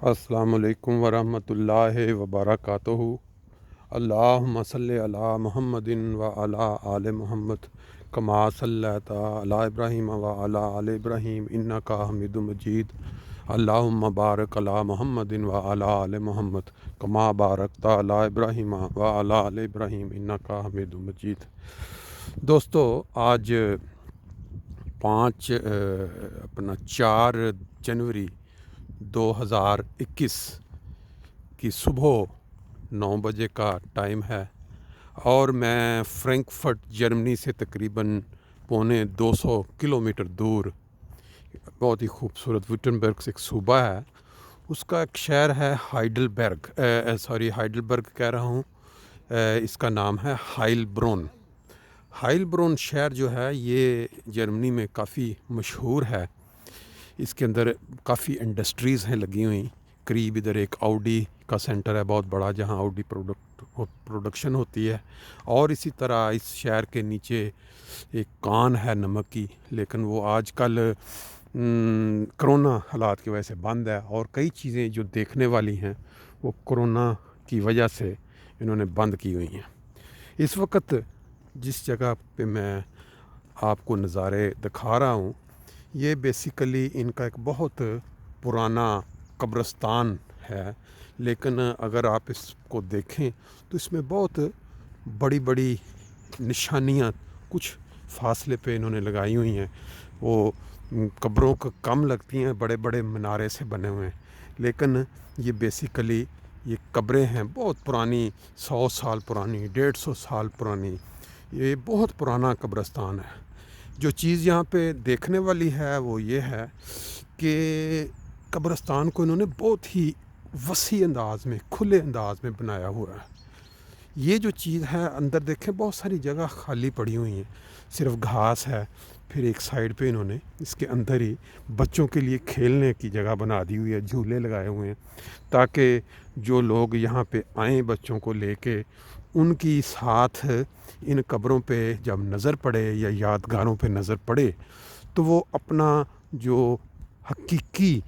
السلام علیکم ورحمۃ اللہ وبرکاتہ۔ اللہم صلی علی محمد و علی آل محمد کما صلیت علی ابراہیم و علی آل ابراہیم انک حمید مجید۔ اللہم بارک علی محمد و علی آل محمد کما بارکت علی ابراہیم و علی آل ابراہیم انک حمید مجید۔ دوستو، آج 4 جنوری 2021 کی صبح 9 بجے کا ٹائم ہے، اور میں فرینکفرٹ جرمنی سے تقریباً 250 کلومیٹر دور بہت ہی خوبصورت وٹنبرگ سے ایک صوبہ ہے، اس کا ایک شہر ہے ہائیڈلبرگ کہہ رہا ہوں، اس کا نام ہے ہائلبرون۔ ہائلبرون شہر جو ہے یہ جرمنی میں کافی مشہور ہے۔ اس کے اندر کافی انڈسٹریز ہیں لگی ہوئی، قریب ادھر ایک آؤڈی کا سینٹر ہے بہت بڑا جہاں آؤڈی پروڈکشن ہوتی ہے، اور اسی طرح اس شہر کے نیچے ایک کان ہے نمک کی، لیکن وہ آج کل کرونا حالات کی وجہ سے بند ہے، اور کئی چیزیں جو دیکھنے والی ہیں وہ کرونا کی وجہ سے انہوں نے بند کی ہوئی ہیں۔ اس وقت جس جگہ پہ میں آپ کو نظارے دکھا رہا ہوں، یہ بیسیکلی ان کا ایک بہت پرانا قبرستان ہے، لیکن اگر آپ اس کو دیکھیں تو اس میں بہت بڑی بڑی نشانیاں کچھ فاصلے پہ انہوں نے لگائی ہوئی ہیں۔ وہ قبروں کو کم لگتی ہیں، بڑے بڑے منارے سے بنے ہوئے ہیں، لیکن یہ بیسیکلی یہ قبریں ہیں بہت پرانی، 100 سال پرانی، 150 سال پرانی۔ یہ بہت پرانا قبرستان ہے۔ جو چیز یہاں پہ دیکھنے والی ہے وہ یہ ہے کہ قبرستان کو انہوں نے بہت ہی وسیع انداز میں، کھلے انداز میں بنایا ہوا ہے۔ یہ جو چیز ہے اندر دیکھیں بہت ساری جگہ خالی پڑی ہوئی ہیں، صرف گھاس ہے، پھر ایک سائیڈ پہ انہوں نے اس کے اندر ہی بچوں کے لیے کھیلنے کی جگہ بنا دی ہوئی ہے، جھولے لگائے ہوئے ہیں تاکہ جو لوگ یہاں پہ آئیں بچوں کو لے کے، ان کی ساتھ ان قبروں پہ جب نظر پڑے یا یادگاروں پہ نظر پڑے تو وہ اپنا جو حقیقی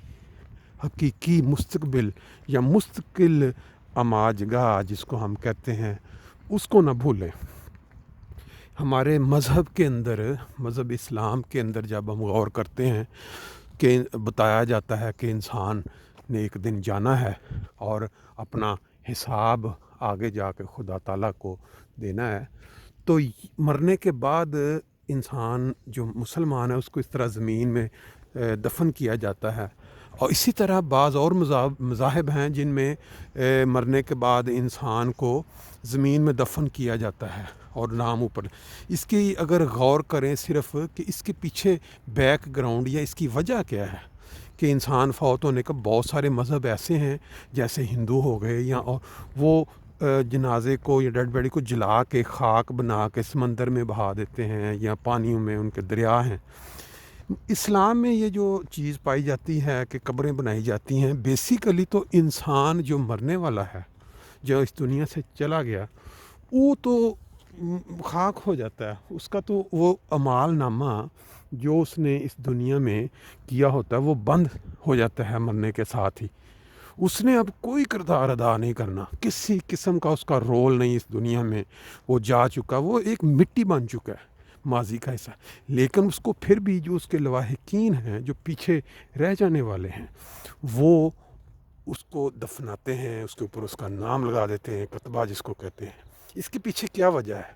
مستقبل یا مستقل اماجگاہ جس کو ہم کہتے ہیں اس کو نہ بھولیں۔ ہمارے مذہب کے اندر، مذہب اسلام کے اندر جب ہم غور کرتے ہیں کہ بتایا جاتا ہے کہ انسان نے ایک دن جانا ہے اور اپنا حساب آگے جا کے خدا تعالیٰ کو دینا ہے، تو مرنے کے بعد انسان جو مسلمان ہے اس کو اس طرح زمین میں دفن کیا جاتا ہے، اور اسی طرح بعض اور مذاہب ہیں جن میں مرنے کے بعد انسان کو زمین میں دفن کیا جاتا ہے اور نام اوپر۔ اس کی اگر غور کریں صرف کہ اس کے پیچھے بیک گراؤنڈ یا اس کی وجہ کیا ہے کہ انسان فوت ہونے کا، بہت سارے مذہب ایسے ہیں جیسے ہندو ہو گئے، یا وہ جنازے کو یا ڈیڈ باڈی کو جلا کے خاک بنا کے سمندر میں بہا دیتے ہیں یا پانیوں میں، ان کے دریا ہیں۔ اسلام میں یہ جو چیز پائی جاتی ہے کہ قبریں بنائی جاتی ہیں، بیسیکلی تو انسان جو مرنے والا ہے، جو اس دنیا سے چلا گیا، وہ تو خاک ہو جاتا ہے، اس کا تو وہ اعمال نامہ جو اس نے اس دنیا میں کیا ہوتا ہے وہ بند ہو جاتا ہے مرنے کے ساتھ ہی۔ اس نے اب کوئی کردار ادا نہیں کرنا، کسی قسم کا اس کا رول نہیں اس دنیا میں، وہ جا چکا، وہ ایک مٹی بن چکا ہے، ماضی کا حصہ۔ لیکن اس کو پھر بھی جو اس کے لواحقین ہیں، جو پیچھے رہ جانے والے ہیں، وہ اس کو دفناتے ہیں، اس کے اوپر اس کا نام لگا دیتے ہیں، کتبہ جس کو کہتے ہیں۔ اس کے پیچھے کیا وجہ ہے؟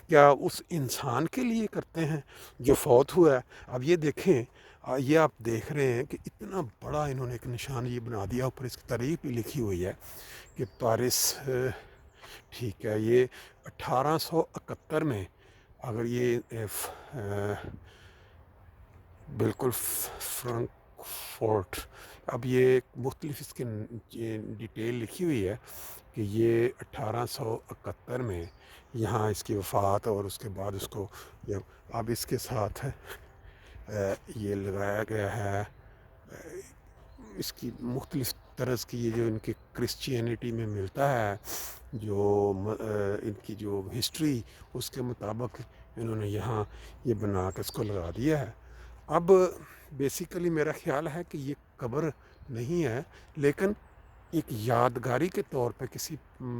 کیا اس انسان کے لیے کرتے ہیں جو فوت ہوا ہے؟ اب یہ دیکھیں، یہ آپ دیکھ رہے ہیں کہ اتنا بڑا انہوں نے ایک نشان یہ بنا دیا، اوپر اس کی تاریخ بھی لکھی ہوئی ہے کہ پارس، ٹھیک ہے، یہ 1871 میں، اگر یہ بالکل فرانکفورٹ، اب یہ مختلف اس کی ڈیٹیل لکھی ہوئی ہے کہ یہ 1871 میں یہاں اس کی وفات، اور اس کے بعد اس کو اب اس کے ساتھ یہ لگایا گیا ہے اس کی مختلف طرز کی، یہ جو ان کی کرسچینٹی میں ملتا ہے، جو ان کی جو ہسٹری، اس کے مطابق انہوں نے یہاں یہ بنا کے اس کو لگا دیا ہے۔ اب بیسیکلی میرا خیال ہے کہ یہ قبر نہیں ہے، لیکن ایک یادگاری کے طور پہ کسی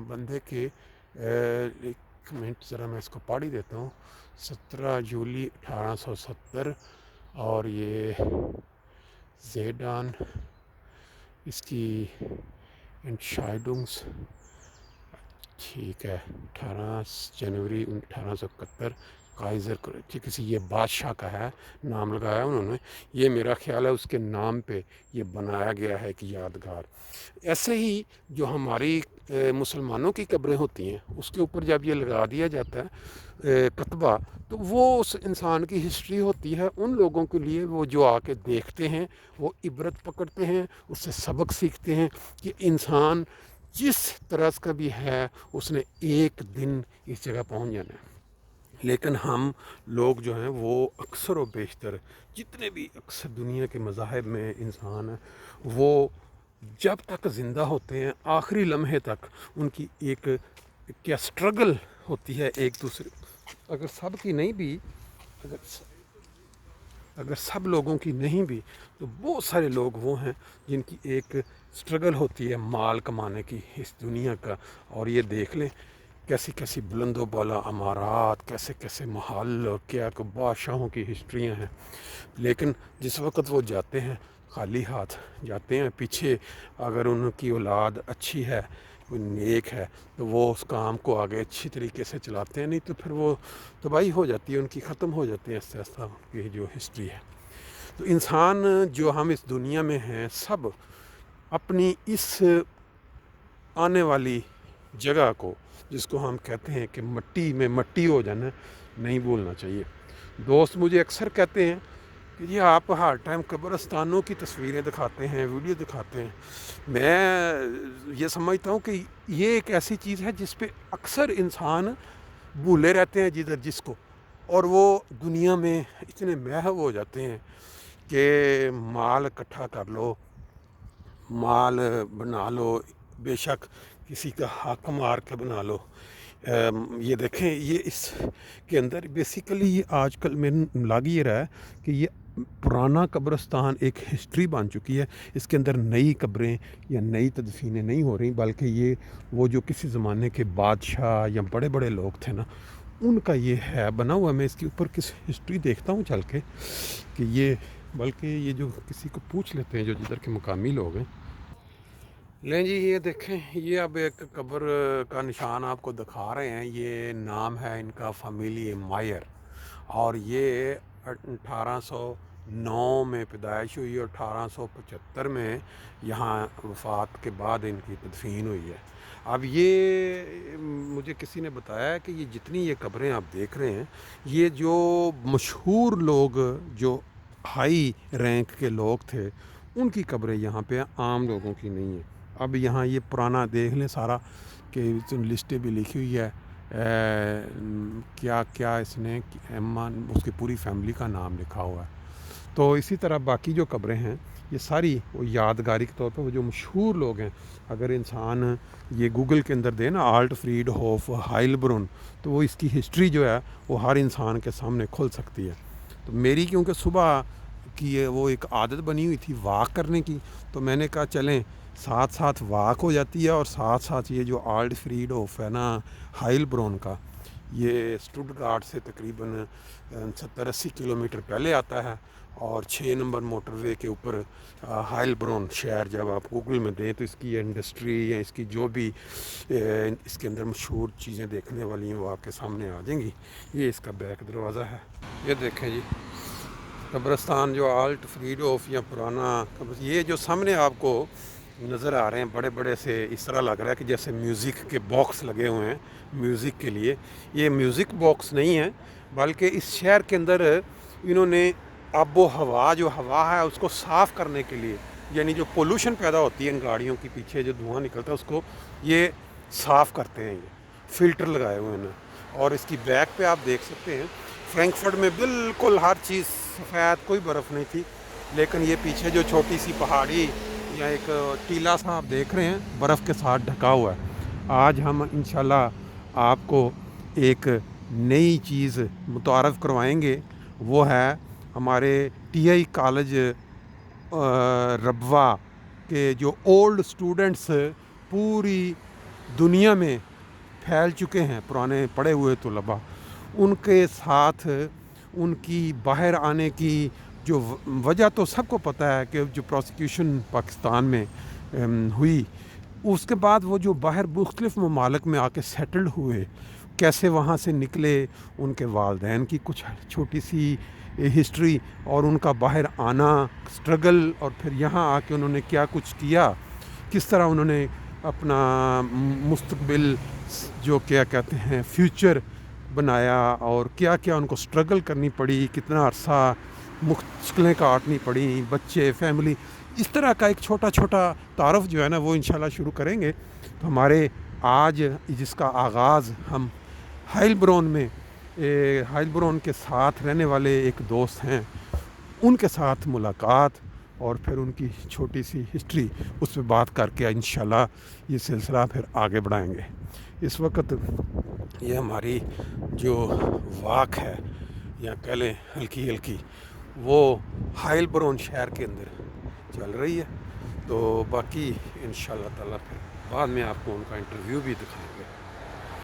بندے کے ایک منٹ ذرا میں اس کو پڑھ ہی دیتا ہوں. 17 جولائی 1870 اور یہ زیڈان اس کی انٹشائڈنگس ٹھیک ہے 18 جنوری 1871 کائزر کسی یہ بادشاہ کا ہے نام لگایا انہوں نے. یہ میرا خیال ہے اس کے نام پہ یہ بنایا گیا ہے کہ یادگار. ایسے ہی جو ہماری مسلمانوں کی قبریں ہوتی ہیں اس کے اوپر جب یہ لگا دیا جاتا ہے کتبہ تو وہ اس انسان کی ہسٹری ہوتی ہے. ان لوگوں کے لیے وہ جو آ کے دیکھتے ہیں وہ عبرت پکڑتے ہیں, اس سے سبق سیکھتے ہیں کہ انسان جس طرح کا بھی ہے اس نے ایک دن اس جگہ پہنچ جانا ہے. لیکن ہم لوگ جو ہیں وہ اکثر و بیشتر جتنے بھی اکثر دنیا کے مذاہب میں انسان ہیں وہ جب تک زندہ ہوتے ہیں آخری لمحے تک ان کی ایک کیا سٹرگل ہوتی ہے ایک دوسرے, اگر سب کی نہیں بھی, اگر سب لوگوں کی نہیں بھی تو بہت سارے لوگ وہ ہیں جن کی ایک سٹرگل ہوتی ہے مال کمانے کی اس دنیا کا. اور یہ دیکھ لیں کیسی کیسی بلند و بالا عمارات, کیسے کیسے محل اور کیا کہ بادشاہوں کی ہسٹریاں ہیں. لیکن جس وقت وہ جاتے ہیں خالی ہاتھ جاتے ہیں, پیچھے اگر ان کی اولاد اچھی ہے کوئی نیک ہے تو وہ اس کام کو آگے اچھی طریقے سے چلاتے ہیں, نہیں تو پھر وہ تباہی ہو جاتی ہے ان کی, ختم ہو جاتی ہے ایسے ایسا کی جو ہسٹری ہے. تو انسان جو ہم اس دنیا میں ہیں سب اپنی اس آنے والی جگہ کو جس کو ہم کہتے ہیں کہ مٹی میں مٹی ہو جانا نہیں بھولنا چاہیے. دوست مجھے اکثر کہتے ہیں کہ جی آپ ہر ٹائم قبرستانوں کی تصویریں دکھاتے ہیں, ویڈیو دکھاتے ہیں. میں یہ سمجھتا ہوں کہ یہ ایک ایسی چیز ہے جس پہ اکثر انسان بھولے رہتے ہیں جدھر جس کو, اور وہ دنیا میں اتنے محو ہو جاتے ہیں کہ مال اکٹھا کر لو, مال بنا لو, بے شک کسی کا حق مار کے بنا لو. یہ دیکھیں یہ اس کے اندر بیسیکلی یہ آج کل میں لگ یہ رہا ہے کہ یہ پرانا قبرستان ایک ہسٹری بن چکی ہے. اس کے اندر نئی قبریں یا نئی تدفینیں نہیں ہو رہی, بلکہ یہ وہ جو کسی زمانے کے بادشاہ یا بڑے بڑے لوگ تھے نا ان کا یہ ہے بنا ہوا. میں اس کے اوپر کس ہسٹری دیکھتا ہوں چل کے کہ یہ, بلکہ یہ جو کسی کو پوچھ لیتے ہیں جو جدھر کے مقامی لوگ ہیں. لیں جی یہ دیکھیں یہ اب ایک قبر کا نشان آپ کو دکھا رہے ہیں. یہ نام ہے ان کا فیملی مائر, اور یہ 1809 میں پیدائش ہوئی اور 1875 میں یہاں وفات کے بعد ان کی تدفین ہوئی ہے. اب یہ مجھے کسی نے بتایا ہے کہ یہ جتنی یہ قبریں آپ دیکھ رہے ہیں یہ جو مشہور لوگ جو ہائی رینک کے لوگ تھے ان کی قبریں یہاں پہ عام لوگوں کی نہیں ہیں. اب یہاں یہ پرانا دیکھ لیں سارا کہ لسٹیں بھی لکھی ہوئی ہے, کیا کیا اس نے اس کی پوری فیملی کا نام لکھا ہوا ہے. تو اسی طرح باقی جو قبریں ہیں یہ ساری وہ یادگاری کے طور پہ وہ جو مشہور لوگ ہیں, اگر انسان یہ گوگل کے اندر دے نا آلٹفریڈ ہوف ہائلبرون تو وہ اس کی ہسٹری جو ہے وہ ہر انسان کے سامنے کھل سکتی ہے. تو میری کیونکہ صبح کی وہ ایک عادت بنی ہوئی تھی واک کرنے کی, تو میں نے کہا چلیں ساتھ ساتھ واک ہو جاتی ہے اور ساتھ ساتھ یہ جو آلٹفریڈ ہوف ہے نا ہائلبرون کا, یہ اسٹوٹگارٹ سے تقریباً 70-80 کلومیٹر پہلے آتا ہے, اور 6 نمبر موٹر وے کے اوپر ہائلبرون شہر جب آپ گوگل میں دیں تو اس کی انڈسٹری یا اس کی جو بھی اس کے اندر مشہور چیزیں دیکھنے والی ہیں وہ آپ کے سامنے آ جائیں گی. یہ اس کا بیک دروازہ ہے. یہ دیکھیں جی قبرستان جو آلٹفریڈ ہوف یا پرانا یہ جو سامنے آپ کو نظر آ رہے ہیں بڑے بڑے سے, اس طرح لگ رہا ہے کہ جیسے میوزک کے باکس لگے ہوئے ہیں میوزک کے لیے. یہ میوزک باکس نہیں ہے بلکہ اس شہر کے اندر انہوں نے آب و ہوا جو ہوا ہے اس کو صاف کرنے کے لیے, یعنی جو پولوشن پیدا ہوتی ہے ان گاڑیوں کے پیچھے جو دھواں نکلتا ہے اس کو یہ صاف کرتے ہیں. یہ فلٹر لگائے ہوئے ہیں, اور اس کی بیک پہ آپ دیکھ سکتے ہیں فرینکفرٹ میں بالکل ہر چیز سفید, کوئی برف نہیں تھی, لیکن یہ پیچھے جو چھوٹی سی پہاڑی یا ایک ٹیلا سا آپ دیکھ رہے ہیں برف کے ساتھ ڈھکا ہوا ہے. آج ہم انشاءاللہ آپ کو ایک نئی چیز متعارف کروائیں گے, وہ ہے ہمارے ٹی آئی کالج ربوہ کہ جو اولڈ اسٹوڈنٹس پوری دنیا میں پھیل چکے ہیں، پرانے پڑھے ہوئے طلباء، ان کے ساتھ ان کی باہر آنے کی جو وجہ تو سب کو پتہ ہے کہ جو پروسیکیوشن پاکستان میں ہوئی، اس کے بعد وہ جو باہر مختلف ممالک میں آ کے سیٹلڈ ہوئے، کیسے وہاں سے نکلے، ان کے والدین کی کچھ چھوٹی سی ہسٹری اور ان کا باہر آنا، اسٹرگل، اور پھر یہاں آ کے انہوں نے کیا کچھ کیا، کس طرح انہوں نے اپنا مستقبل جو کیا کہتے ہیں فیوچر بنایا، اور کیا کیا ان کو اسٹرگل کرنی پڑی، کتنا عرصہ مشکلیں کاٹنی پڑیں، بچے، فیملی، اس طرح کا ایک چھوٹا چھوٹا تعارف جو ہے نا وہ انشاءاللہ شروع کریں گے۔ تو ہمارے آج جس کا آغاز ہم ہائل برون میں ہائل برون کے ساتھ رہنے والے ایک دوست ہیں ان کے ساتھ ملاقات اور پھر ان کی چھوٹی سی ہسٹری اس پہ بات کر کے انشاءاللہ یہ سلسلہ پھر آگے بڑھائیں گے۔ اس وقت یہ ہماری جو واک ہے یا کہہ لیں ہلکی ہلکی وہ ہائل برون شہر کے اندر چل رہی ہے، تو باقی انشاءاللہ تعالیٰ پھر بعد میں آپ کو ان کا انٹرویو بھی دکھائیں گے۔